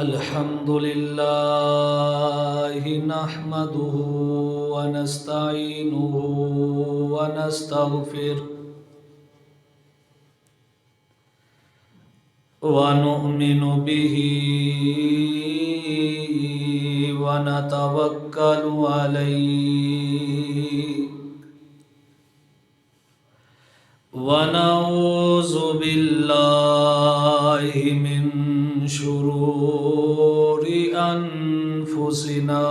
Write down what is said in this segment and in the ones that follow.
الحمد لله نحمده ونستعينه ونستغفره ونؤمن به ونتوكل عليه ونعوذ بالله من شرور أنفسنا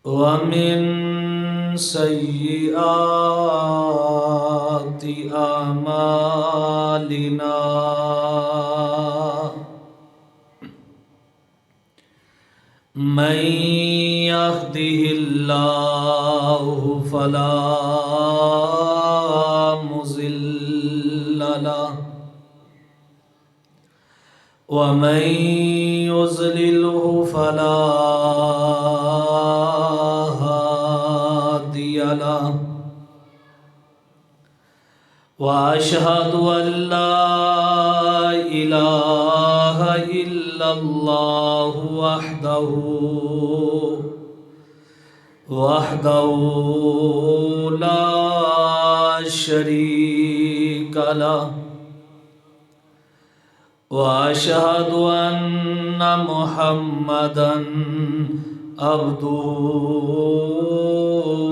ومن سيئات أعمالنا من يهده الله فلا مضل له ومن يضلله فلا هادي له وأشهد أن لا إله إلا الله وحده لا شريك له وأشهد أن محمدًا عبده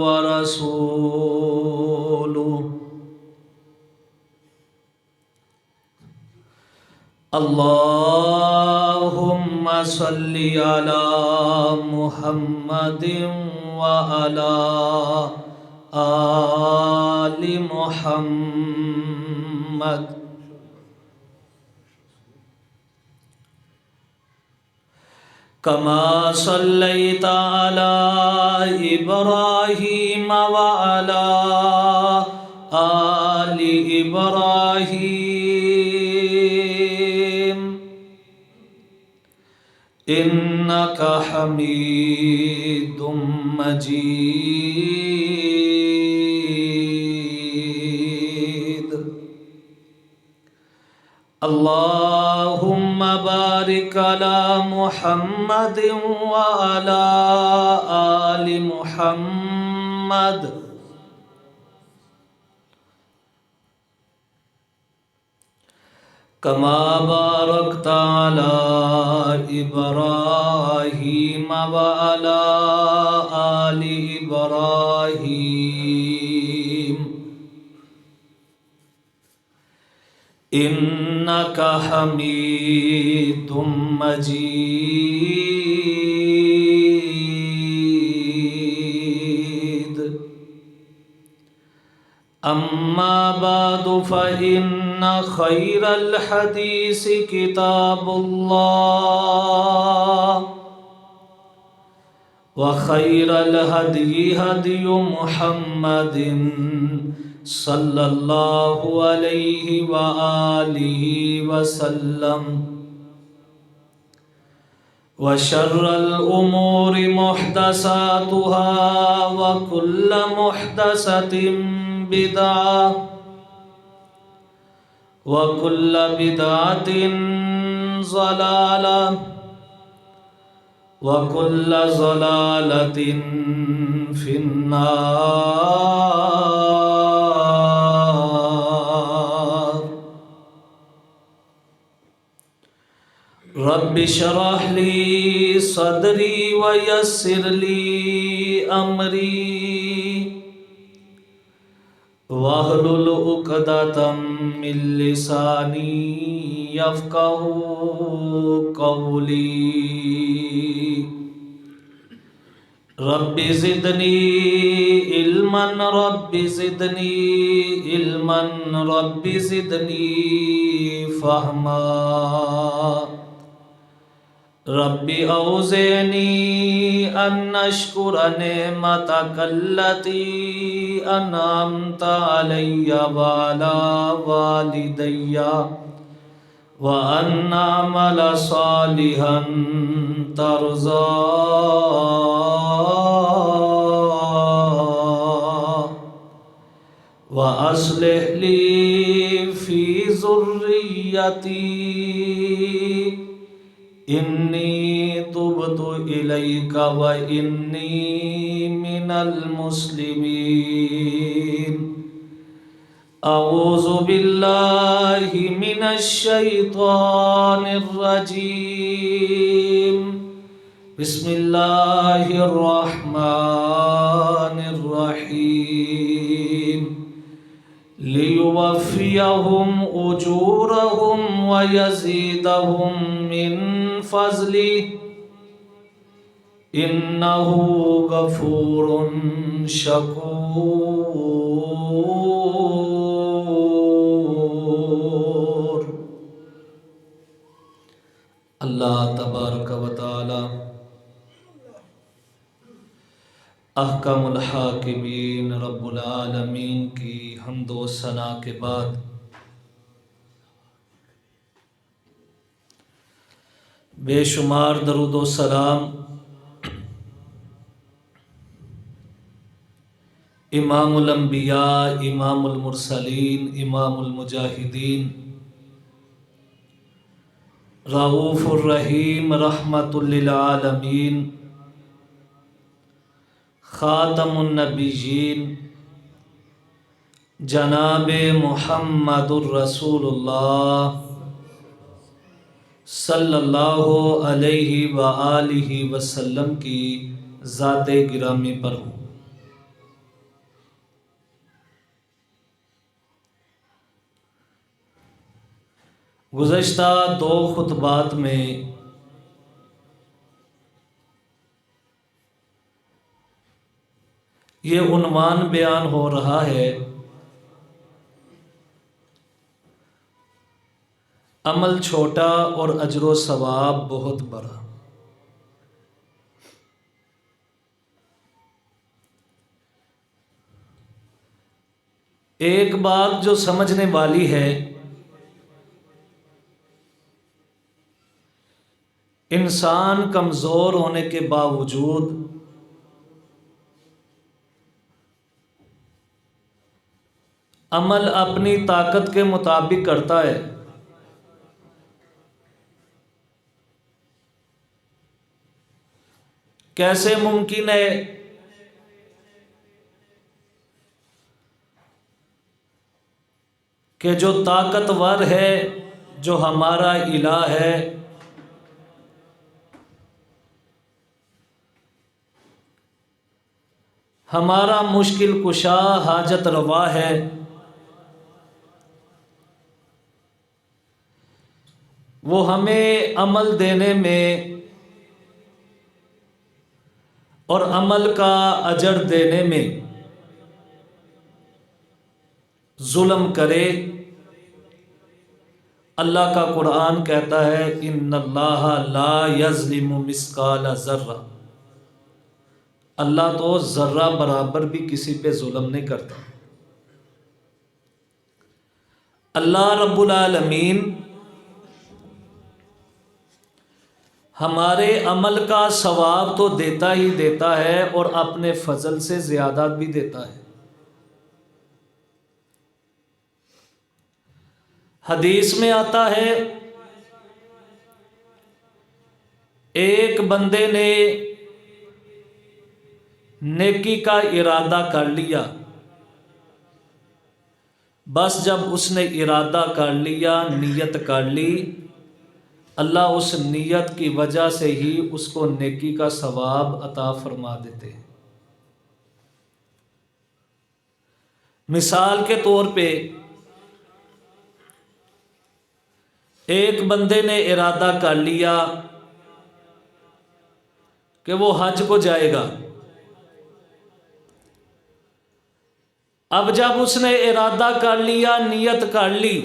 ورسوله اللهم صل على محمد وعلى آل محمد كما صليت على إبراهيم وعلى آل إبراهيم إنك حميد مجيد اللهم بارك على محمد وعلى آل محمد كما باركت على إبراهيم وعلى آل إبراهيم إنك حميد مجيد أما بعد فإن خير الحديث كتاب الله وخير الهدي هدي محمد صلى الله عليه وآله وسلم وشر الأمور محدثاتها وكل محدثة بدعة وكل بدعة ضلالة وكل ضلالة في النار رب اشرح لي صدري ويسر لي أمري واحلل عقدة من لساني يفقهوا قولي رب زدني علما رب زدني علما رب زدني فهما رب أوزعني أن أشكر نعمتك التي أنعمت علي وعلى والدي وأن أعمل صالحا ترضاه وأصلح لي في ذريتي إني تبت إليك وإني من المسلمين أعوذ بالله من الشيطان الرجيم بسم الله الرحمن الرحيم ليوفيهم أجورهم ويزيدهم من فضله إنه غفور شكور۔ اللہ تبارک و تعالی احکم الحاکمین رب العالمین کی حمد و ثنا کے بعد بے شمار درود و سلام امام الانبیاء، امام المرسلین، امام المجاہدین، رؤوف الرحیم، رحمت للعالمین، خاتم النبیین، جناب محمد الرسول اللہ صلی اللہ علیہ وآلہ وسلم کی ذات گرامی پر ہوں۔ گزشتہ دو خطبات میں یہ عنوان بیان ہو رہا ہے، عمل چھوٹا اور اجر و ثواب بہت بڑا۔ ایک بات جو سمجھنے والی ہے، انسان کمزور ہونے کے باوجود عمل اپنی طاقت کے مطابق کرتا ہے۔ کیسے ممکن ہے کہ جو طاقتور ہے، جو ہمارا الہ ہے، ہمارا مشکل کشا، حاجت روا ہے، وہ ہمیں عمل دینے میں اور عمل کا اجر دینے میں ظلم کرے؟ اللہ کا قرآن کہتا ہے ان اللہ لا یظلم مثقال ذرہ، اللہ تو ذرہ برابر بھی کسی پہ ظلم نہیں کرتا۔ اللہ رب العالمین ہمارے عمل کا ثواب تو دیتا ہی دیتا ہے اور اپنے فضل سے زیادہ بھی دیتا ہے۔ حدیث میں آتا ہے ایک بندے نے نیکی کا ارادہ کر لیا، بس جب اس نے ارادہ کر لیا، نیت کر لی، اللہ اس نیت کی وجہ سے ہی اس کو نیکی کا ثواب عطا فرما دیتے ہیں۔ مثال کے طور پہ ایک بندے نے ارادہ کر لیا کہ وہ حج کو جائے گا، اب جب اس نے ارادہ کر لیا، نیت کر لی،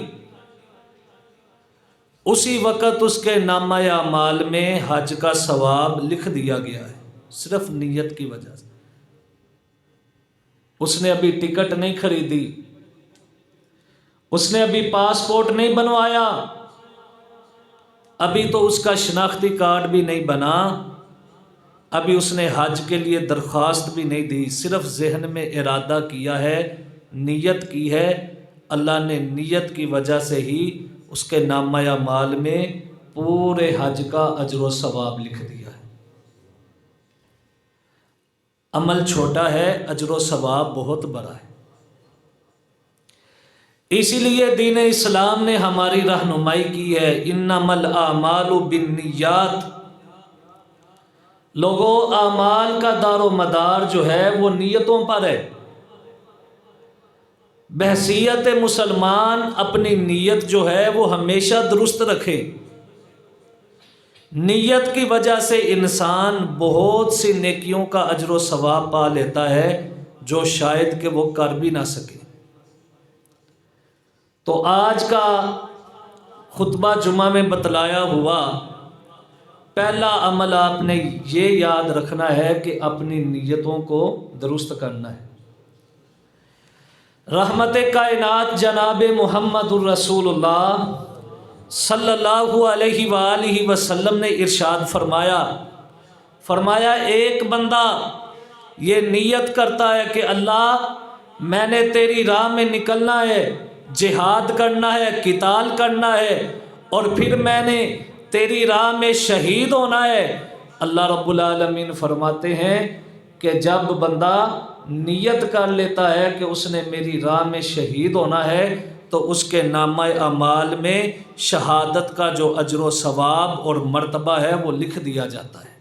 اسی وقت اس کے نامہ اعمال میں حج کا ثواب لکھ دیا گیا ہے، صرف نیت کی وجہ سے۔ اس نے ابھی ٹکٹ نہیں خریدی، اس نے ابھی پاسپورٹ نہیں بنوایا، ابھی تو اس کا شناختی کارڈ بھی نہیں بنا، ابھی اس نے حج کے لیے درخواست بھی نہیں دی، صرف ذہن میں ارادہ کیا ہے، نیت کی ہے، اللہ نے نیت کی وجہ سے ہی اس کے نامہ اعمال میں پورے حج کا اجر و ثواب لکھ دیا ہے۔ عمل چھوٹا ہے، اجر و ثواب بہت بڑا ہے۔ اسی لیے دین اسلام نے ہماری رہنمائی کی ہے، انما الاعمال بالنیات۔ لوگوں، اعمال کا دار و مدار جو ہے وہ نیتوں پر ہے۔ بحیثیت مسلمان اپنی نیت جو ہے وہ ہمیشہ درست رکھے۔ نیت کی وجہ سے انسان بہت سی نیکیوں کا اجر و ثواب پا لیتا ہے جو شاید کہ وہ کر بھی نہ سکے۔ تو آج کا خطبہ جمعہ میں بتلایا ہوا پہلا عمل آپ نے یہ یاد رکھنا ہے کہ اپنی نیتوں کو درست کرنا ہے۔ رحمت کائنات جناب محمد الرسول اللہ صلی اللہ علیہ وآلہ وسلم نے ارشاد فرمایا ایک بندہ یہ نیت کرتا ہے کہ اللہ میں نے تیری راہ میں نکلنا ہے، جہاد کرنا ہے، قتال کرنا ہے، اور پھر میں نے تیری راہ میں شہید ہونا ہے۔ اللہ رب العالمین فرماتے ہیں کہ جب بندہ نیت کر لیتا ہے کہ اس نے میری راہ میں شہید ہونا ہے تو اس کے نامہ اعمال میں شہادت کا جو اجر و ثواب اور مرتبہ ہے وہ لکھ دیا جاتا ہے۔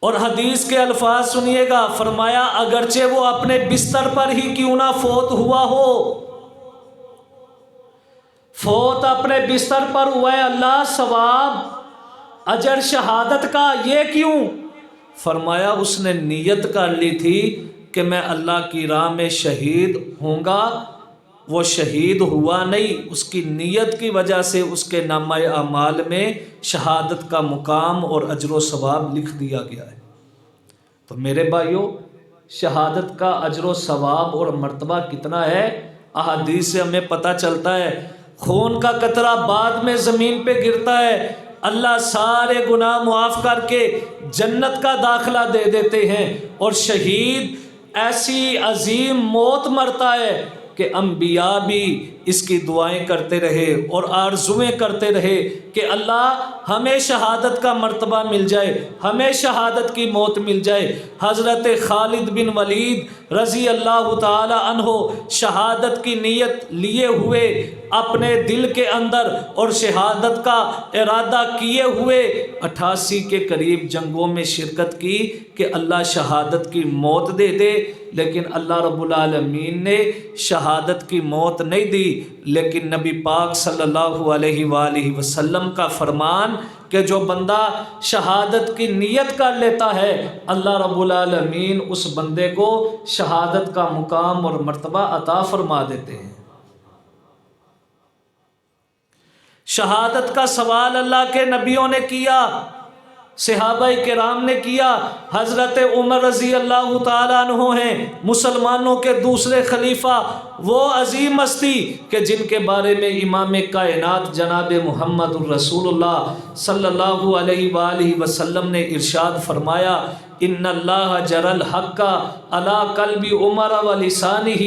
اور حدیث کے الفاظ سنیے گا، فرمایا اگرچہ وہ اپنے بستر پر ہی کیوں نہ فوت ہوا ہو، فوت اپنے بستر پر ہوا ہے، اللہ ثواب اجر شہادت کا یہ کیوں؟ فرمایا اس نے نیت کر لی تھی کہ میں اللہ کی راہ میں شہید ہوں گا، وہ شہید ہوا نہیں، اس کی نیت کی وجہ سے اس کے نامہ اعمال میں شہادت کا مقام اور اجر و ثواب لکھ دیا گیا ہے۔ تو میرے بھائیوں، شہادت کا اجر و ثواب اور مرتبہ کتنا ہے؟ احادیث سے ہمیں پتہ چلتا ہے، خون کا قطرہ بعد میں زمین پہ گرتا ہے، اللہ سارے گناہ معاف کر کے جنت کا داخلہ دے دیتے ہیں، اور شہید ایسی عظیم موت مرتا ہے کہ انبیاء بھی اس کی دعائیں کرتے رہے اور آرزویں کرتے رہے کہ اللہ ہمیں شہادت کا مرتبہ مل جائے، ہمیں شہادت کی موت مل جائے۔ حضرت خالد بن ولید رضی اللہ تعالی عنہ شہادت کی نیت لیے ہوئے اپنے دل کے اندر اور شہادت کا ارادہ کیے ہوئے 88 کے قریب جنگوں میں شرکت کی کہ اللہ شہادت کی موت دے دے، لیکن اللہ رب العالمین نے شہادت کی موت نہیں دی، لیکن نبی پاک صلی اللہ علیہ وآلہ وسلم کا فرمان کہ جو بندہ شہادت کی نیت کر لیتا ہے اللہ رب العالمین اس بندے کو شہادت کا مقام اور مرتبہ عطا فرما دیتے ہیں۔ شہادت کا سوال اللہ کے نبیوں نے کیا، صحابہ کرام نے کیا، حضرت عمر رضی اللہ تعالیٰ عنہ ہیں مسلمانوں کے دوسرے خلیفہ، وہ عظیم ہستی کہ جن کے بارے میں امام کائنات جناب محمد الرسول اللہ صلی اللہ علیہ وآلہ وسلم نے ارشاد فرمایا، ان اللہ جر الحق علی قلب عمر و لسانہ،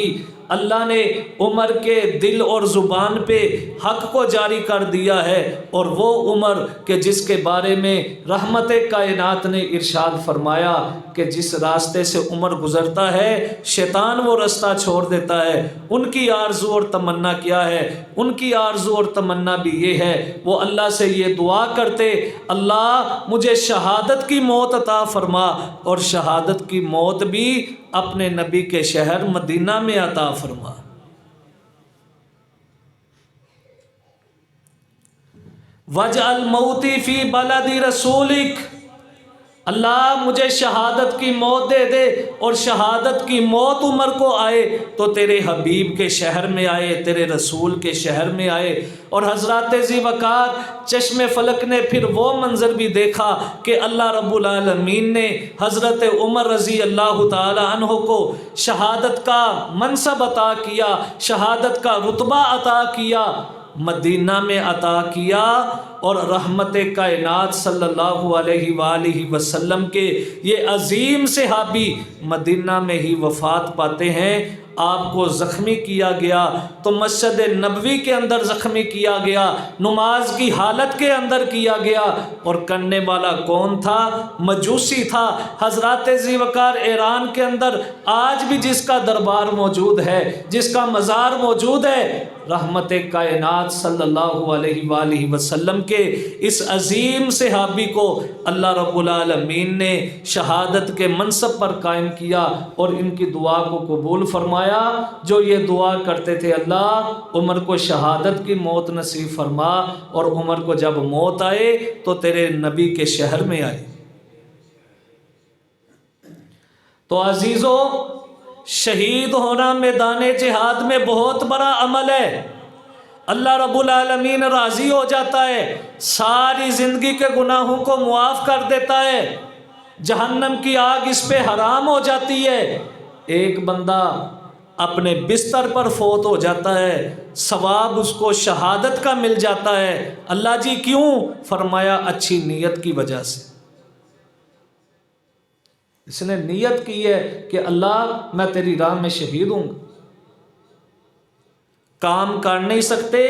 اللہ نے عمر کے دل اور زبان پہ حق کو جاری کر دیا ہے، اور وہ عمر کہ جس کے بارے میں رحمت کائنات نے ارشاد فرمایا کہ جس راستے سے عمر گزرتا ہے شیطان وہ راستہ چھوڑ دیتا ہے۔ ان کی آرزو اور تمنا کیا ہے؟ ان کی آرزو اور تمنا بھی یہ ہے، وہ اللہ سے یہ دعا کرتے، اللہ مجھے شہادت کی موت عطا فرما، اور شہادت کی موت بھی اپنے نبی کے شہر مدینہ میں عطا فرما۔ وَاجْعَلْ مَوْتِي فِي بَلَدِ رَسُولِكَ، اللہ مجھے شہادت کی موت دے دے، اور شہادت کی موت عمر کو آئے تو تیرے حبیب کے شہر میں آئے، تیرے رسول کے شہر میں آئے۔ اور حضرات ذی وقار چشم فلک نے پھر وہ منظر بھی دیکھا کہ اللہ رب العالمین نے حضرت عمر رضی اللہ تعالی عنہ کو شہادت کا منصب عطا کیا، شہادت کا رتبہ عطا کیا، مدینہ میں عطا کیا، اور رحمت کائنات صلی اللہ علیہ وآلہ وسلم کے یہ عظیم صحابی مدینہ میں ہی وفات پاتے ہیں۔ آپ کو زخمی کیا گیا تو مسجد نبوی کے اندر زخمی کیا گیا، نماز کی حالت کے اندر کیا گیا، اور کرنے والا کون تھا؟ مجوسی تھا۔ حضرات ذی وقار ایران کے اندر آج بھی جس کا دربار موجود ہے، جس کا مزار موجود ہے، رحمت کائنات صلی اللہ علیہ وآلہ وسلم کے اس عظیم صحابی کو اللہ رب العالمین نے شہادت کے منصب پر قائم کیا اور ان کی دعا کو قبول فرمایا۔ جو یہ دعا کرتے تھے، اللہ عمر کو شہادت کی موت نصیب فرما، اور عمر کو جب موت آئے تو تیرے نبی کے شہر میں آئے۔ تو عزیزو، شہید ہونا میدان جہاد میں بہت بڑا عمل ہے۔ اللہ رب العالمین راضی ہو جاتا ہے، ساری زندگی کے گناہوں کو معاف کر دیتا ہے، جہنم کی آگ اس پہ حرام ہو جاتی ہے۔ ایک بندہ اپنے بستر پر فوت ہو جاتا ہے، ثواب اس کو شہادت کا مل جاتا ہے۔ اللہ جی کیوں؟ فرمایا اچھی نیت کی وجہ سے۔ اس نے نیت کی ہے کہ اللہ میں تیری راہ میں شہید ہوں گا۔ کام کر نہیں سکتے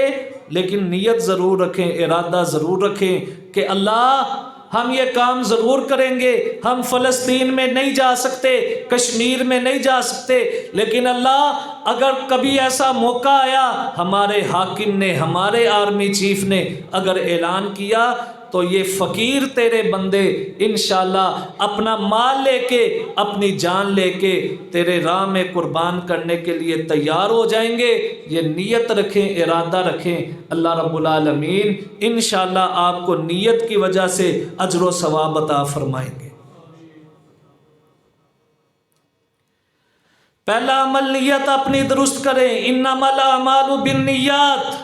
لیکن نیت ضرور رکھیں، ارادہ ضرور رکھیں کہ اللہ ہم یہ کام ضرور کریں گے۔ ہم فلسطین میں نہیں جا سکتے، کشمیر میں نہیں جا سکتے، لیکن اللہ اگر کبھی ایسا موقع آیا، ہمارے حاکم نے، ہمارے آرمی چیف نے اگر اعلان کیا تو یہ فقیر تیرے بندے انشاءاللہ اپنا مال لے کے، اپنی جان لے کے تیرے راہ میں قربان کرنے کے لیے تیار ہو جائیں گے۔ یہ نیت رکھیں، ارادہ رکھیں، اللہ رب العالمین انشاءاللہ آپ کو نیت کی وجہ سے اجر و ثواب عطا فرمائیں گے۔ پہلا عمل نیت اپنی درست کریں، انما الاعمال بالنیات،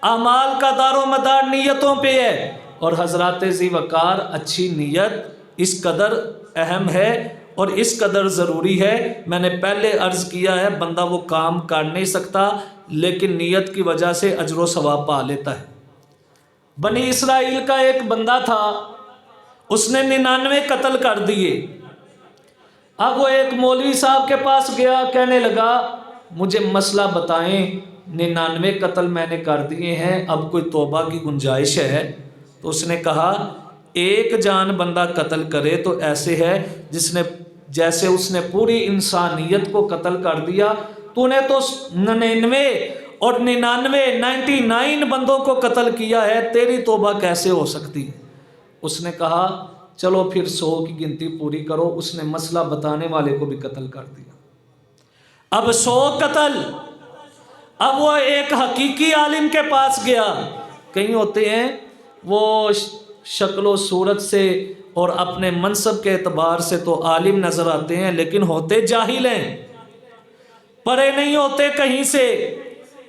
اعمال کا دار و مدار نیتوں پہ ہے۔ اور حضرات ذی وقار اچھی نیت اس قدر اہم ہے اور اس قدر ضروری ہے، میں نے پہلے عرض کیا ہے، بندہ وہ کام کر نہیں سکتا لیکن نیت کی وجہ سے اجر و ثواب پا لیتا ہے۔ بنی اسرائیل کا ایک بندہ تھا، اس نے 99 قتل کر دیے۔ اب وہ ایک مولوی صاحب کے پاس گیا، کہنے لگا مجھے مسئلہ بتائیں، 99 قتل میں نے کر دیے ہیں، اب کوئی توبہ کی گنجائش ہے؟ تو اس نے کہا ایک جان بندہ قتل کرے تو ایسے ہے جیسے اس نے پوری انسانیت کو قتل کر دیا۔ تو نے تو 99 اور 99 بندوں کو قتل کیا ہے، تیری توبہ کیسے ہو سکتی؟ اس نے کہا چلو پھر 100 کی گنتی پوری کرو۔ اس نے مسئلہ بتانے والے کو بھی قتل کر دیا۔ اب 100 قتل۔ اب وہ ایک حقیقی عالم کے پاس گیا۔ کہیں ہوتے ہیں وہ شکل و صورت سے اور اپنے منصب کے اعتبار سے تو عالم نظر آتے ہیں لیکن ہوتے جاہل ہیں، پڑھے نہیں ہوتے کہیں سے،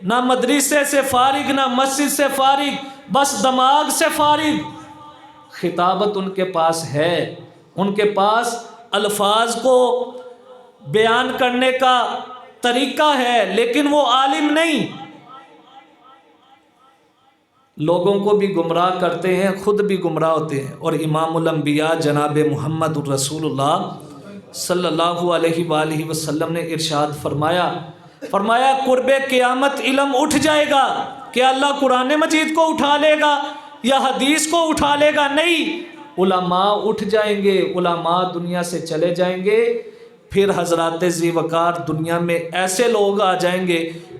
نہ مدرسے سے فارغ، نہ مسجد سے فارغ، بس دماغ سے فارغ۔ خطابت ان کے پاس ہے، ان کے پاس الفاظ کو بیان کرنے کا طریقہ ہے لیکن وہ عالم نہیں، لوگوں کو بھی گمراہ کرتے ہیں، خود بھی گمراہ ہوتے ہیں۔ اور امام الانبیاء جناب محمد الرسول اللہ صلی اللہ علیہ وآلہ وسلم نے ارشاد فرمایا قرب قیامت علم اٹھ جائے گا کہ اللہ قرآن مجید کو اٹھا لے گا یا حدیث کو اٹھا لے گا؟ نہیں، علماء اٹھ جائیں گے، علماء دنیا سے چلے جائیں گے، پھر حضرات ذی وقار دنیا میں ایسے لوگ آ جائیں گے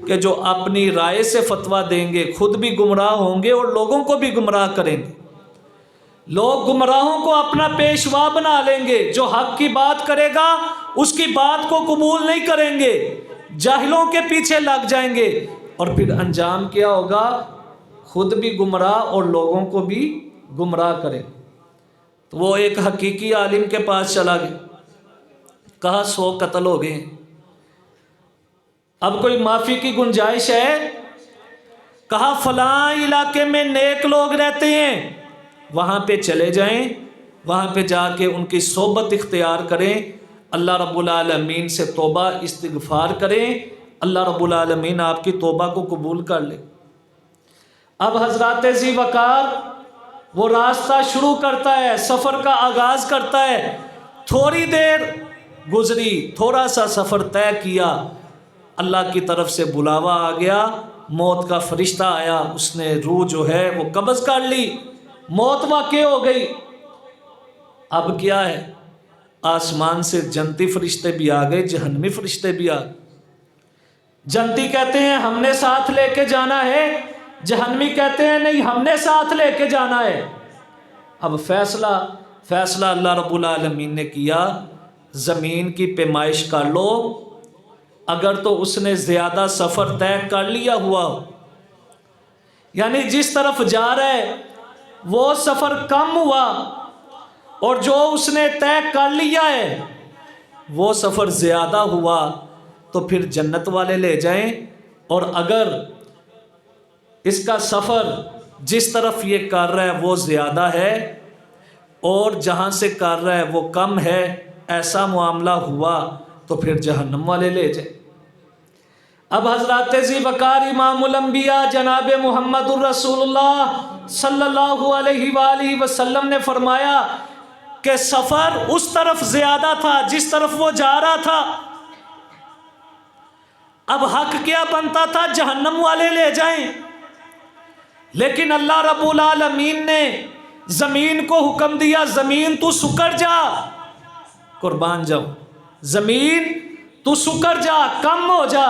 کہ جو اپنی رائے سے فتویٰ دیں گے، خود بھی گمراہ ہوں گے اور لوگوں کو بھی گمراہ کریں گے۔ لوگ گمراہوں کو اپنا پیشوا بنا لیں گے، جو حق کی بات کرے گا اس کی بات کو قبول نہیں کریں گے، جاہلوں کے پیچھے لگ جائیں گے، اور پھر انجام کیا ہوگا؟ خود بھی گمراہ اور لوگوں کو بھی گمراہ کریں۔ تو وہ ایک حقیقی عالم کے پاس چلا گیا، کہا 100 قتل ہو گئے، اب کوئی معافی کی گنجائش ہے؟ کہا فلاں علاقے میں نیک لوگ رہتے ہیں، وہاں پہ چلے جائیں، وہاں پہ جا کے ان کی صحبت اختیار کریں، اللہ رب العالمین سے توبہ استغفار کریں، اللہ رب العالمین آپ کی توبہ کو قبول کر لے۔ اب حضرات ذی وقار وہ راستہ شروع کرتا ہے، سفر کا آغاز کرتا ہے، تھوڑی دیر گزری، تھوڑا سا سفر طے کیا، اللہ کی طرف سے بلاوا آ گیا، موت کا فرشتہ آیا، اس نے روح جو ہے وہ قبض کر لی، موت واقع ہو گئی۔ اب کیا ہے، آسمان سے جنتی فرشتے بھی آ گئے، جہنمی فرشتے بھی آ گئے۔ جنتی کہتے ہیں ہم نے ساتھ لے کے جانا ہے، جہنمی کہتے ہیں نہیں ہم نے ساتھ لے کے جانا ہے۔ اب فیصلہ اللہ رب العالمین نے کیا، زمین کی پیمائش کر لو، اگر تو اس نے زیادہ سفر طے کر لیا ہوا ہو، یعنی جس طرف جا رہا ہے وہ سفر کم ہوا اور جو اس نے طے کر لیا ہے وہ سفر زیادہ ہوا، تو پھر جنت والے لے جائیں، اور اگر اس کا سفر جس طرف یہ کر رہا ہے وہ زیادہ ہے اور جہاں سے کر رہا ہے وہ کم ہے، ایسا معاملہ ہوا تو پھر جہنم والے لے جائیں۔ اب حضرات ذی وقار امام الانبیاء جناب محمد الرسول اللہ صلی اللہ علیہ وآلہ وسلم نے فرمایا کہ سفر اس طرف زیادہ تھا جس طرف وہ جا رہا تھا۔ اب حق کیا بنتا تھا، جہنم والے لے جائیں، لیکن اللہ رب العالمین نے زمین کو حکم دیا زمین تو سکڑ جا، قربان جاؤ، زمین تو سکڑ جا، کم ہو جا۔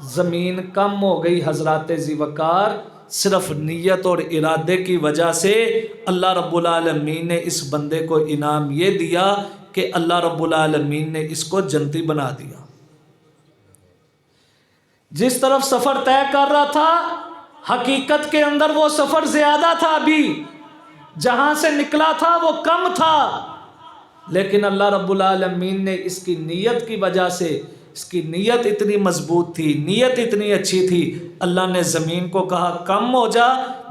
زمین کم ہو گئی حضرات ذی وقار، صرف نیت اور ارادے کی وجہ سے اللہ رب العالمین نے اس بندے کو انعام یہ دیا کہ اللہ رب العالمین نے اس کو جنتی بنا دیا۔ جس طرف سفر طے کر رہا تھا حقیقت کے اندر وہ سفر زیادہ تھا، ابھی جہاں سے نکلا تھا وہ کم تھا، لیکن اللہ رب العالمین نے اس کی نیت کی وجہ سے، اس کی نیت اتنی مضبوط تھی، نیت اتنی اچھی تھی، اللہ نے زمین کو کہا کم ہو جا،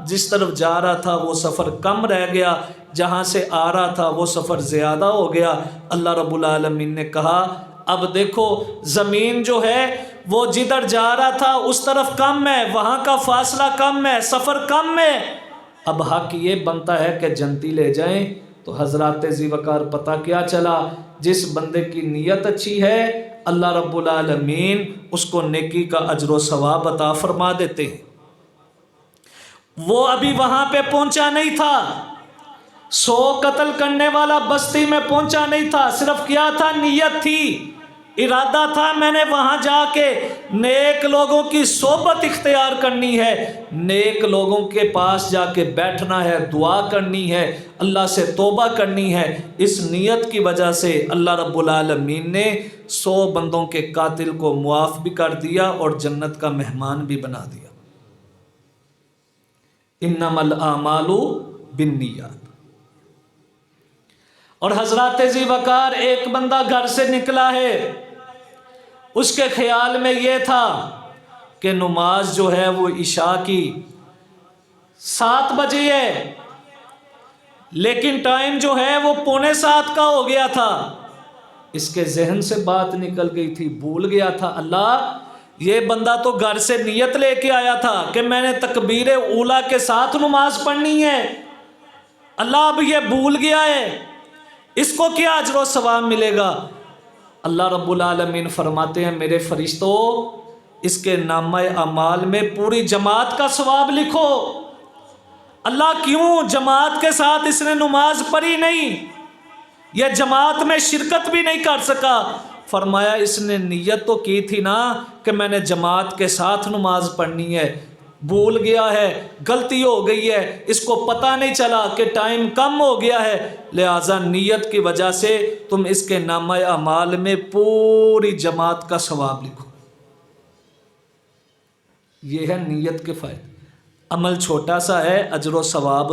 جس طرف جا رہا تھا وہ سفر کم رہ گیا، جہاں سے آ رہا تھا وہ سفر زیادہ ہو گیا۔ اللہ رب العالمین نے کہا اب دیکھو زمین جو ہے وہ جدھر جا رہا تھا اس طرف کم ہے، وہاں کا فاصلہ کم ہے، سفر کم ہے، اب حق یہ بنتا ہے کہ جنتی لے جائیں۔ تو حضرات ذی وقار پتہ کیا چلا، جس بندے کی نیت اچھی ہے اللہ رب العالمین اس کو نیکی کا اجر و ثواب عطا فرما دیتے ہیں۔ وہ ابھی وہاں پہ پہنچا نہیں تھا، 100 قتل کرنے والا بستی میں پہنچا نہیں تھا، صرف کیا تھا، نیت تھی، ارادہ تھا میں نے وہاں جا کے نیک لوگوں کی صحبت اختیار کرنی ہے، نیک لوگوں کے پاس جا کے بیٹھنا ہے، دعا کرنی ہے، اللہ سے توبہ کرنی ہے۔ اس نیت کی وجہ سے اللہ رب العالمین نے 100 بندوں کے قاتل کو معاف بھی کر دیا اور جنت کا مہمان بھی بنا دیا۔ انما الاعمال بالنیات۔ اور حضرات ذی وقار ایک بندہ گھر سے نکلا ہے، اس کے خیال میں یہ تھا کہ نماز جو ہے وہ عشاء کی 7 بجے ہے، لیکن ٹائم جو ہے وہ 6:45 کا ہو گیا تھا۔ اس کے ذہن سے بات نکل گئی تھی، بھول گیا تھا، اللہ یہ بندہ تو گھر سے نیت لے کے آیا تھا کہ میں نے تکبیر اولیٰ کے ساتھ نماز پڑھنی ہے، اللہ اب یہ بھول گیا ہے، اس کو کیا اجر و ثواب ملے گا؟ اللہ رب العالمین فرماتے ہیں میرے فرشتوں اس کے نامہ اعمال میں پوری جماعت کا ثواب لکھو۔ اللہ کیوں جماعت کے ساتھ اس نے نماز پڑھی نہیں، یہ جماعت میں شرکت بھی نہیں کر سکا؟ فرمایا اس نے نیت تو کی تھی نا کہ میں نے جماعت کے ساتھ نماز پڑھنی ہے، بھول گیا ہے، غلطی ہو گئی ہے، اس کو پتہ نہیں چلا کہ ٹائم کم ہو گیا ہے، لہٰذا نیت کی وجہ سے تم اس کے نامہ اعمال میں پوری جماعت کا ثواب لکھو۔ یہ ہے نیت کے فائدے۔ عمل چھوٹا سا ہے، اجر و ثواب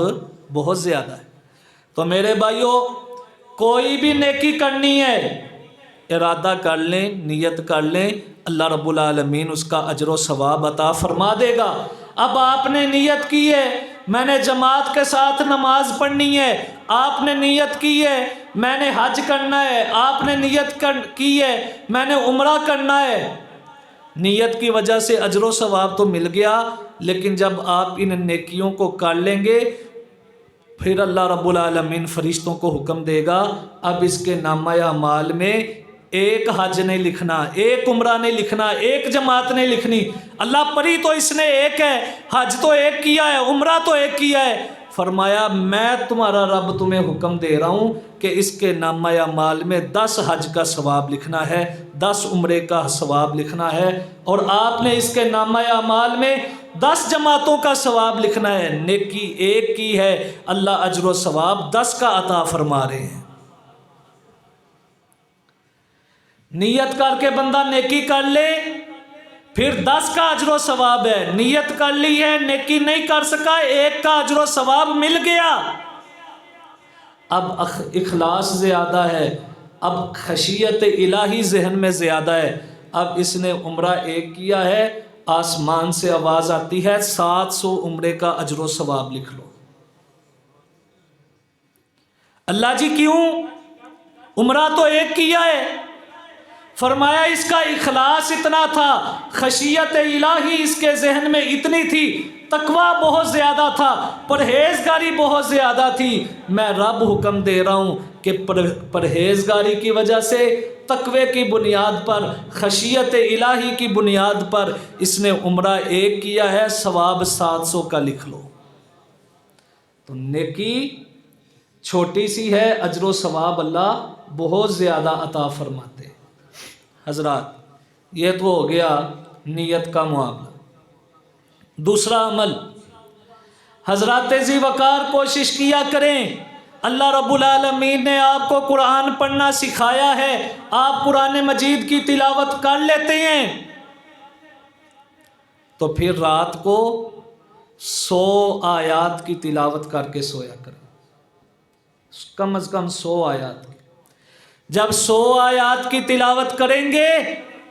بہت زیادہ ہے۔ تو میرے بھائیوں کوئی بھی نیکی کرنی ہے، ارادہ کر لیں، نیت کر لیں، اللہ رب العالمین اس کا اجر و ثواب عطا فرما دے گا۔ اب آپ نے نیت کی ہے میں نے جماعت کے ساتھ نماز پڑھنی ہے، آپ نے نیت کی ہے میں نے حج کرنا ہے، آپ نے نیت کی ہے میں نے عمرہ کرنا ہے، نیت کی وجہ سے اجر و ثواب تو مل گیا، لیکن جب آپ ان نیکیوں کو کر لیں گے پھر اللہ رب العالمین فرشتوں کو حکم دے گا اب اس کے نامہ اعمال میں ایک حج نہیں لکھنا، ایک عمرہ نہیں لکھنا، ایک جماعت نہیں لکھنی۔ اللہ پڑھی تو اس نے ایک ہے، حج تو ایک کیا ہے، عمرہ تو ایک کیا ہے۔ فرمایا میں تمہارا رب تمہیں حکم دے رہا ہوں کہ اس کے نامہ اعمال میں 10 حج کا ثواب لکھنا ہے، 10 عمرے کا ثواب لکھنا ہے، اور آپ نے اس کے نامہ اعمال میں 10 جماعتوں کا ثواب لکھنا ہے۔ نیکی ایک کی ہے، اللہ اجر و ثواب 10 کا عطا فرما رہے ہیں۔ نیت کر کے بندہ نیکی کر لے پھر 10 کا اجر و ثواب ہے، نیت کر لی ہے نیکی نہیں کر سکا، 1 کا اجر و ثواب مل گیا۔ اب اخلاص زیادہ ہے، اب خشیت الہی ذہن میں زیادہ ہے۔ اب اس نے عمرہ ایک کیا ہے، آسمان سے آواز آتی ہے 700 عمرے کا اجر و ثواب لکھ لو۔ اللہ جی کیوں؟ عمرہ تو ایک کیا ہے۔ فرمایا اس کا اخلاص اتنا تھا، خشیت الہی اس کے ذہن میں اتنی تھی، تقویٰ بہت زیادہ تھا، پرہیزگاری بہت زیادہ تھی۔ میں رب حکم دے رہا ہوں کہ پرہیزگاری کی وجہ سے، تقوی کی بنیاد پر، خشیت الہی کی بنیاد پر اس نے عمرہ ایک کیا ہے، ثواب 700 کا لکھ لو۔ تو نیکی چھوٹی سی ہے، اجر و ثواب اللہ بہت زیادہ عطا فرماتے ہیں۔ حضرات یہ تو ہو گیا نیت کا معاملہ۔ دوسرا عمل، حضرات ذی وقار کوشش کیا کریں، اللہ رب العالمین نے آپ کو قرآن پڑھنا سکھایا ہے، آپ قرآن مجید کی تلاوت کر لیتے ہیں تو پھر رات کو 100 آیات کی تلاوت کر کے سویا کریں، کم از کم 100 آیات کی۔ جب 100 آیات کی تلاوت کریں گے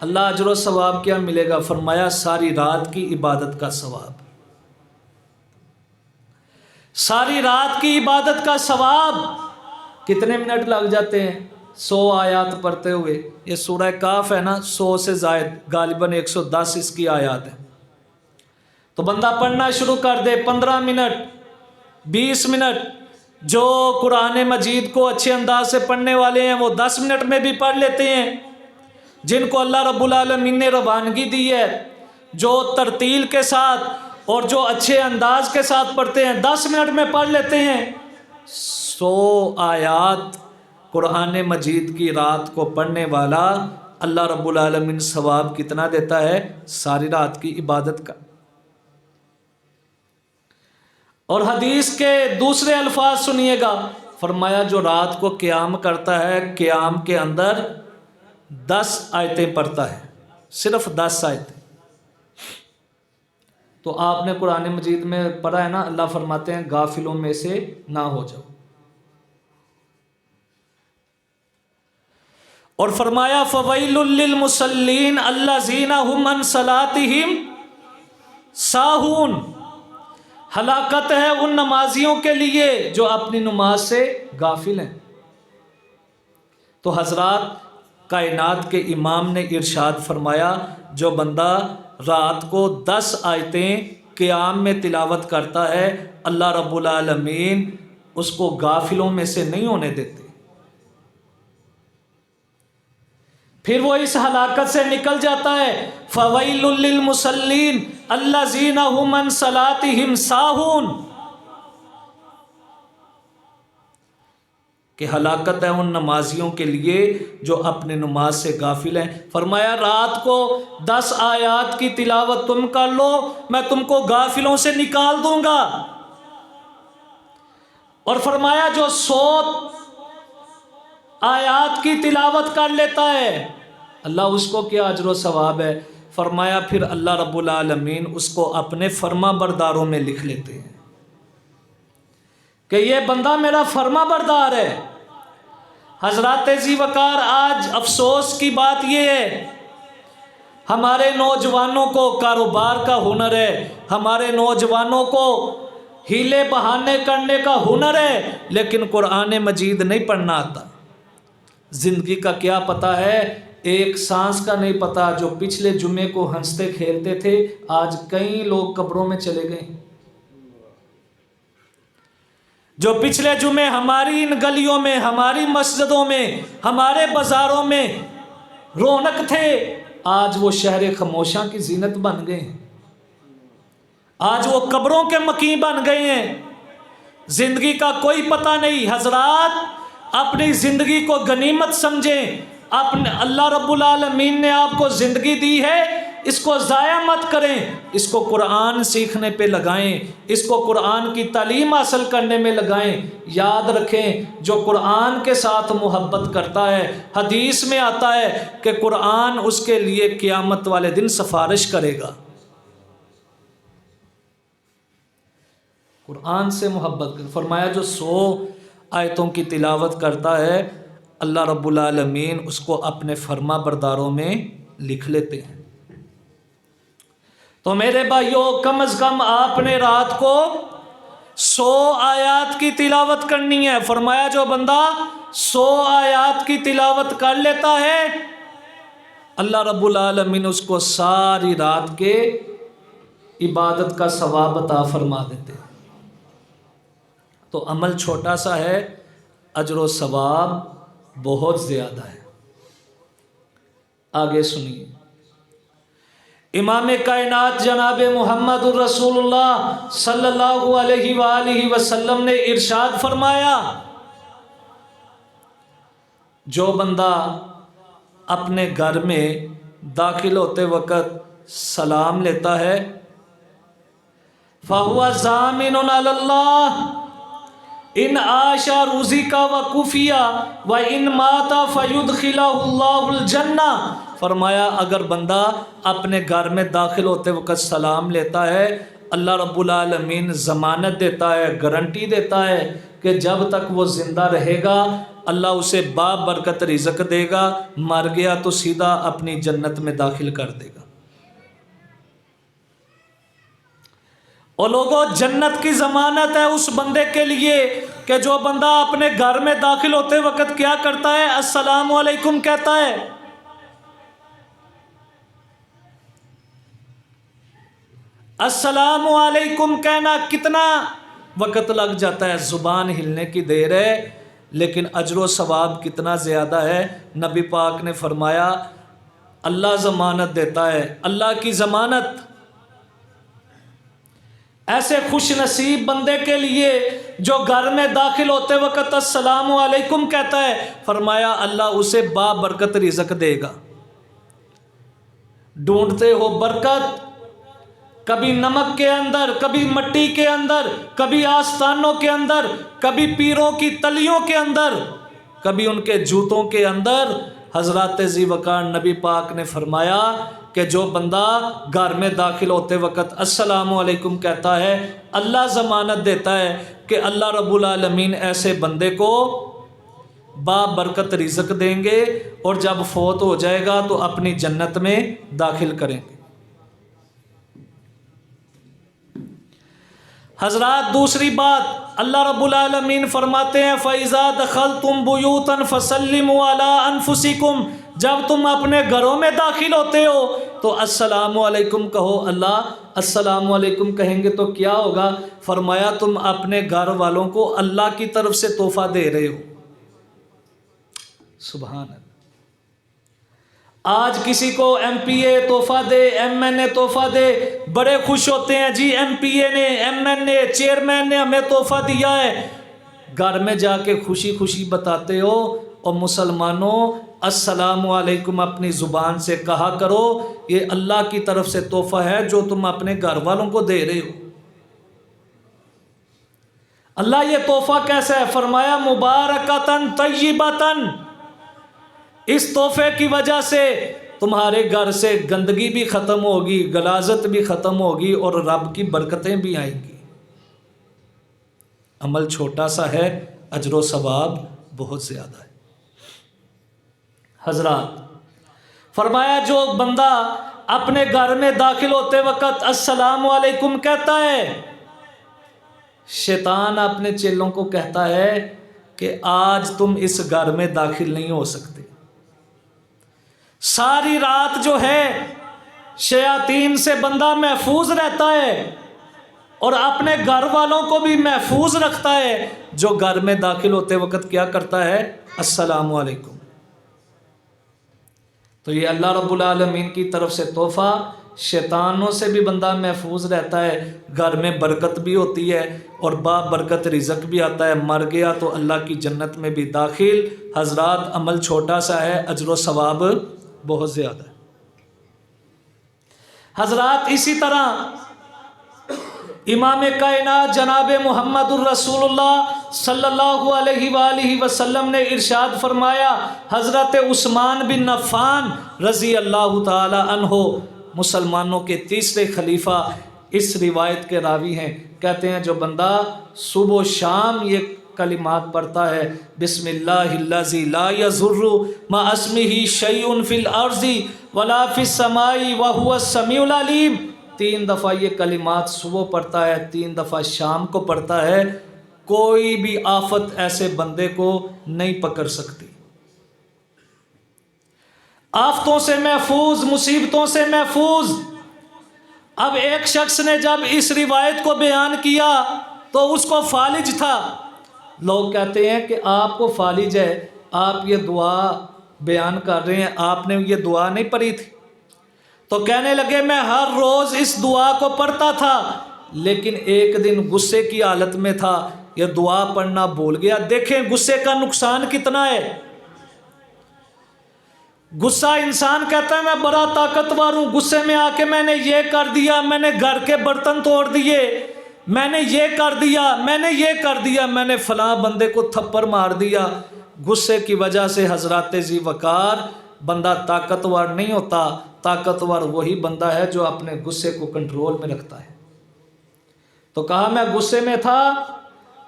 اللہ اجر و ثواب کیا ملے گا؟ فرمایا ساری رات کی عبادت کا ثواب، ساری رات کی عبادت کا ثواب۔ کتنے منٹ لگ جاتے ہیں 100 آیات پڑھتے ہوئے؟ یہ سورہ کاف ہے نا، 100 سے زائد، غالباً 110 اس کی آیات ہے۔ تو بندہ پڑھنا شروع کر دے، 15 منٹ 20 منٹ۔ جو قرآن مجید کو اچھے انداز سے پڑھنے والے ہیں وہ 10 منٹ میں بھی پڑھ لیتے ہیں، جن کو اللہ رب العالمین نے روانگی دی ہے، جو ترتیل کے ساتھ اور جو اچھے انداز کے ساتھ پڑھتے ہیں 10 منٹ میں پڑھ لیتے ہیں۔ 100 آیات قرآن مجید کی رات کو پڑھنے والا اللہ رب العالمین ثواب کتنا دیتا ہے؟ ساری رات کی عبادت کا۔ اور حدیث کے دوسرے الفاظ سنیے گا، فرمایا جو رات کو قیام کرتا ہے، قیام کے اندر 10 آیتیں پڑھتا ہے، صرف 10 آیتیں۔ تو آپ نے قرآن مجید میں پڑھا ہے نا، اللہ فرماتے ہیں غافلوں میں سے نہ ہو جاؤ۔ اور فرمایا فویل للمصلین الذین هم عن صلاتهم ساہون، ہلاکت ہے ان نمازیوں کے لیے جو اپنی نماز سے غافل ہیں۔ تو حضرات کائنات کے امام نے ارشاد فرمایا جو بندہ رات کو 10 آیتیں قیام میں تلاوت کرتا ہے اللہ رب العالمین اس کو غافلوں میں سے نہیں ہونے دیتے، پھر وہ اس ہلاکت سے نکل جاتا ہے۔ فویل للمصلین الذین هم عن صلاتهم ساہون، کہ ہلاکت ہے ان نمازیوں کے لیے جو اپنے نماز سے غافل ہیں۔ فرمایا رات کو 10 آیات کی تلاوت تم کر لو، میں تم کو غافلوں سے نکال دوں گا۔ اور فرمایا جو 100 آیات کی تلاوت کر لیتا ہے اللہ اس کو کیا اجر و ثواب ہے؟ فرمایا پھر اللہ رب العالمین اس کو اپنے فرما برداروں میں لکھ لیتے ہیں کہ یہ بندہ میرا فرما بردار ہے۔ حضرات ذی وقار آج افسوس کی بات یہ ہے ہمارے نوجوانوں کو کاروبار کا ہنر ہے، ہمارے نوجوانوں کو ہیلے بہانے کرنے کا ہنر ہے، لیکن قرآن مجید نہیں پڑھنا آتا۔ زندگی کا کیا پتہ ہے، ایک سانس کا نہیں پتہ۔ جو پچھلے جمعے کو ہنستے کھیلتے تھے آج کئی لوگ قبروں میں چلے گئے۔ جو پچھلے جمعے ہماری ان گلیوں میں، ہماری مسجدوں میں، ہمارے بازاروں میں رونق تھے، آج وہ شہر خاموشاں کی زینت بن گئے ہیں، آج وہ قبروں کے مکین بن گئے ہیں، زندگی کا کوئی پتہ نہیں۔ حضرات اپنی زندگی کو غنیمت سمجھیں، اپنے اللہ رب العالمین نے آپ کو زندگی دی ہے، اس کو ضائع مت کریں، اس کو قرآن سیکھنے پہ لگائیں، اس کو قرآن کی تعلیم حاصل کرنے میں لگائیں۔ یاد رکھیں جو قرآن کے ساتھ محبت کرتا ہے، حدیث میں آتا ہے کہ قرآن اس کے لیے قیامت والے دن سفارش کرے گا۔ قرآن سے محبت کر، فرمایا جو 100 آیتوں کی تلاوت کرتا ہے اللہ رب العالمین اس کو اپنے فرما برداروں میں لکھ لیتے ہیں۔ تو میرے بھائیوں کم از کم آپ نے رات کو 100 آیات کی تلاوت کرنی ہے۔ فرمایا جو بندہ 100 آیات کی تلاوت کر لیتا ہے اللہ رب العالمین اس کو ساری رات کے عبادت کا ثواب عطا فرما دیتے ہیں۔ تو عمل چھوٹا سا ہے، اجر و ثواب بہت زیادہ ہے۔ آگے سنیے، امام کائنات جناب محمد الرسول اللہ صلی اللہ علیہ وآلہ وسلم نے ارشاد فرمایا، جو بندہ اپنے گھر میں داخل ہوتے وقت سلام لیتا ہے فَهُوَ ضَامِنٌ عَلَى اللَّهِ ان عاشا روزی کا وقوفیہ و ان ماتا فیدخلہ اللہ الجنہ۔ فرمایا اگر بندہ اپنے گھر میں داخل ہوتے وقت سلام لیتا ہے اللہ رب العالمین ضمانت دیتا ہے، گارنٹی دیتا ہے کہ جب تک وہ زندہ رہے گا اللہ اسے بابرکت رزق دے گا، مر گیا تو سیدھا اپنی جنت میں داخل کر دے گا۔ اور لوگوں جنت کی ضمانت ہے اس بندے کے لیے کہ جو بندہ اپنے گھر میں داخل ہوتے وقت کیا کرتا ہے؟ السلام علیکم کہتا ہے۔ السلام علیکم کہنا کتنا وقت لگ جاتا ہے، زبان ہلنے کی دیر ہے، لیکن اجر و ثواب کتنا زیادہ ہے۔ نبی پاک نے فرمایا اللہ ضمانت دیتا ہے، اللہ کی ضمانت ایسے خوش نصیب بندے کے لیے جو گھر میں داخل ہوتے وقت السلام علیکم کہتا ہے، فرمایا اللہ اسے بابرکت رزق دے گا۔ ڈھونڈتے ہو برکت، کبھی نمک کے اندر، کبھی مٹی کے اندر، کبھی آستانوں کے اندر، کبھی پیروں کی تلیوں کے اندر، کبھی ان کے جوتوں کے اندر۔ حضرات ذی وقار نبی پاک نے فرمایا کہ جو بندہ گھر میں داخل ہوتے وقت السلام علیکم کہتا ہے اللہ ضمانت دیتا ہے کہ اللہ رب العالمین ایسے بندے کو بابرکت رزق دیں گے اور جب فوت ہو جائے گا تو اپنی جنت میں داخل کریں گے۔ حضرات دوسری بات اللہ رب العالمین فرماتے ہیں فَإِذَا دَخَلْتُمْ بُيُوتًا فَسَلِّمُوا عَلَىٰ أَنفُسِكُمْ، جب تم اپنے گھروں میں داخل ہوتے ہو تو السلام علیکم کہو۔ اللہ السلام علیکم کہیں گے تو کیا ہوگا؟ فرمایا تم اپنے گھر والوں کو اللہ کی طرف سے تحفہ دے رہے ہو۔ سبحان اللہ۔ آج کسی کو ایم پی اے تحفہ دے، ایم این اے تحفہ دے، بڑے خوش ہوتے ہیں، جی ایم پی اے نے، ایم این اے، چیئرمین نے ہمیں تحفہ دیا ہے۔ گھر میں جا کے خوشی خوشی بتاتے ہو۔ اور مسلمانوں السلام علیکم اپنی زبان سے کہا کرو، یہ اللہ کی طرف سے تحفہ ہے جو تم اپنے گھر والوں کو دے رہے ہو۔ اللہ یہ تحفہ کیسا ہے؟ فرمایا مبارکتاً طیبتاً، اس تحفے کی وجہ سے تمہارے گھر سے گندگی بھی ختم ہوگی، غلاظت بھی ختم ہوگی اور رب کی برکتیں بھی آئیں گی۔ عمل چھوٹا سا ہے، اجر و ثواب بہت زیادہ ہے۔ حضرات فرمایا جو بندہ اپنے گھر میں داخل ہوتے وقت السلام علیکم کہتا ہے، شیطان اپنے چیلوں کو کہتا ہے کہ آج تم اس گھر میں داخل نہیں ہو سکتے۔ ساری رات جو ہے شیاطین سے بندہ محفوظ رہتا ہے، اور اپنے گھر والوں کو بھی محفوظ رکھتا ہے، جو گھر میں داخل ہوتے وقت کیا کرتا ہے؟ السلام علیکم۔ تو یہ اللہ رب العالمین کی طرف سے تحفہ، شیطانوں سے بھی بندہ محفوظ رہتا ہے، گھر میں برکت بھی ہوتی ہے اور با برکت رزق بھی آتا ہے، مر گیا تو اللہ کی جنت میں بھی داخل۔ حضرات عمل چھوٹا سا ہے، اجر و ثواب بہت زیادہ ہے۔ حضرات اسی طرح امام کائنات جناب محمد الرسول اللہ صلی اللہ علیہ وآلہ وسلم نے ارشاد فرمایا، حضرت عثمان بن عفان رضی اللہ تعالی عنہ مسلمانوں کے تیسرے خلیفہ اس روایت کے راوی ہیں، کہتے ہیں جو بندہ صبح و شام یہ کلمات پڑھتا ہے، بسم اللہ الذی لا یضر مع اسمہ شیء فی الارض ولا فی السماء وہو السمیع العلیم، 3 دفعہ یہ کلمات صبح پڑھتا ہے، 3 دفعہ شام کو پڑھتا ہے، کوئی بھی آفت ایسے بندے کو نہیں پکڑ سکتی، آفتوں سے محفوظ، مصیبتوں سے محفوظ۔ اب ایک شخص نے جب اس روایت کو بیان کیا تو اس کو فالج تھا، لوگ کہتے ہیں کہ آپ کو فالج ہے، آپ یہ دعا بیان کر رہے ہیں، آپ نے یہ دعا نہیں پڑھی تھی؟ تو کہنے لگے میں ہر روز اس دعا کو پڑھتا تھا، لیکن ایک دن غصے کی حالت میں تھا، یہ دعا پڑھنا بھول گیا۔ دیکھیں غصے کا نقصان کتنا ہے۔ غصہ انسان کہتا ہے میں بڑا طاقتور ہوں، غصے میں آ کے میں نے یہ کر دیا، میں نے گھر کے برتن توڑ دیے، میں نے یہ کر دیا، میں نے یہ کر دیا، میں نے فلاں بندے کو تھپڑ مار دیا۔ غصے کی وجہ سے حضرات ذی وقار بندہ طاقتور نہیں ہوتا، طاقتور وہی بندہ ہے جو اپنے غصے کو کنٹرول میں رکھتا ہے۔ تو کہا میں غصے میں تھا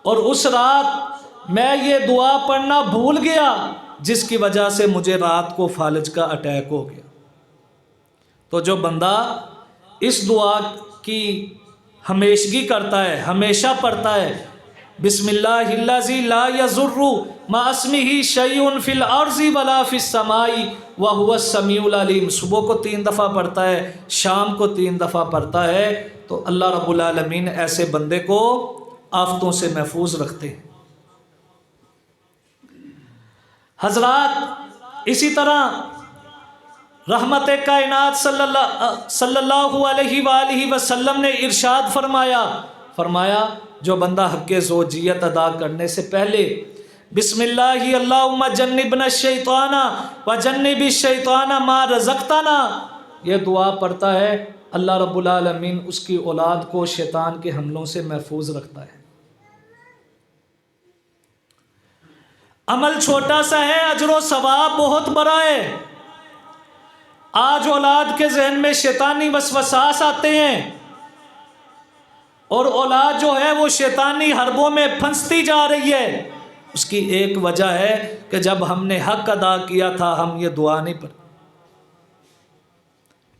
اور اس رات میں یہ دعا پڑھنا بھول گیا، جس کی وجہ سے مجھے رات کو فالج کا اٹیک ہو گیا۔ تو جو بندہ اس دعا کی ہمیشگی کرتا ہے، ہمیشہ پڑھتا ہے، بسم اللہ الذی لا یضر مع اسمہ شیء فی الارض ولا فی السماء وہو السمیع العلیم، صبح کو 3 دفعہ پڑھتا ہے، شام کو 3 دفعہ پڑھتا ہے، تو اللہ رب العالمین ایسے بندے کو آفتوں سے محفوظ رکھتے ہیں۔ حضرات اسی طرح رحمت کائنات صلی اللہ علیہ وآلہ وسلم نے ارشاد فرمایا جو بندہ حق زوجیت ادا کرنے سے پہلے بسم اللہ اللہم جنبنا الشیطان وجنب الشیطان ما رزقتنا یہ دعا پڑھتا ہے، اللہ رب العالمین اس کی اولاد کو شیطان کے حملوں سے محفوظ رکھتا ہے۔ عمل چھوٹا سا ہے، اجر و ثواب بہت بڑا ہے۔ آج اولاد کے ذہن میں شیطانی وسوسات آتے ہیں اور اولاد جو ہے وہ شیطانی حربوں میں پھنستی جا رہی ہے۔ اس کی ایک وجہ ہے کہ جب ہم نے حق ادا کیا تھا ہم یہ دعا نہیں پڑھی۔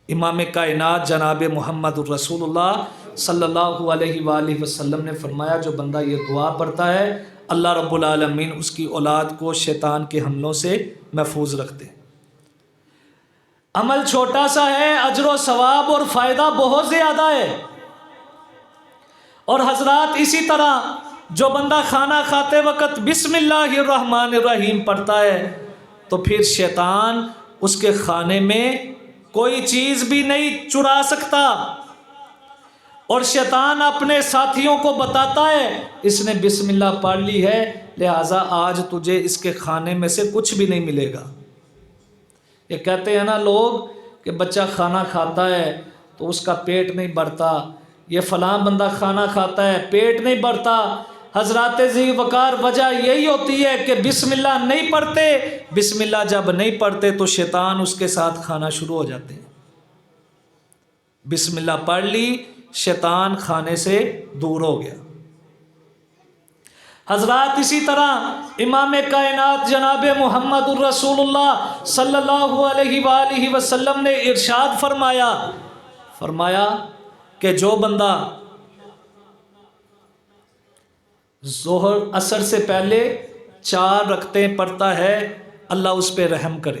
امام کائنات جناب محمد الرسول اللہ صلی اللہ علیہ وآلہ وسلم نے فرمایا جو بندہ یہ دعا پڑھتا ہے اللہ رب العالمین اس کی اولاد کو شیطان کے حملوں سے محفوظ رکھتے ہیں۔ عمل چھوٹا سا ہے، اجر و ثواب اور فائدہ بہت زیادہ ہے۔ اور حضرات اسی طرح جو بندہ کھانا کھاتے وقت بسم اللہ الرحمن الرحیم پڑھتا ہے تو پھر شیطان اس کے کھانے میں کوئی چیز بھی نہیں چرا سکتا، اور شیطان اپنے ساتھیوں کو بتاتا ہے اس نے بسم اللہ پڑھ لی ہے لہٰذا آج تجھے اس کے کھانے میں سے کچھ بھی نہیں ملے گا۔ یہ کہتے ہیں نا لوگ کہ بچہ کھانا کھاتا ہے تو اس کا پیٹ نہیں بھرتا، یہ فلاں بندہ کھانا کھاتا ہے پیٹ نہیں بھرتا۔ حضرات ذی وقار وجہ یہی ہوتی ہے کہ بسم اللہ نہیں پڑھتے، بسم اللہ جب نہیں پڑھتے تو شیطان اس کے ساتھ کھانا شروع ہو جاتے ہیں۔ بسم اللہ پڑھ لی، شیطان کھانے سے دور ہو گیا۔ حضرات اسی طرح امام کائنات جناب محمد الرسول اللہ صلی اللہ علیہ وآلہ وسلم نے ارشاد فرمایا کہ جو بندہ ظہر عصر سے پہلے 4 رکعتیں پڑھتا ہے اللہ اس پہ رحم کرے۔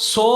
100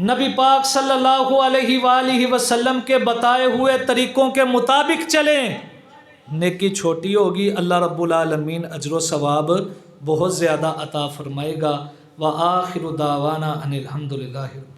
نبی پاک صلی اللہ علیہ وآلہ وسلم کے بتائے ہوئے طریقوں کے مطابق چلیں، نیکی چھوٹی ہوگی، اللہ رب العالمین اجر و ثواب بہت زیادہ عطا فرمائے گا۔ وآخر دعوانا ان الحمد للہ۔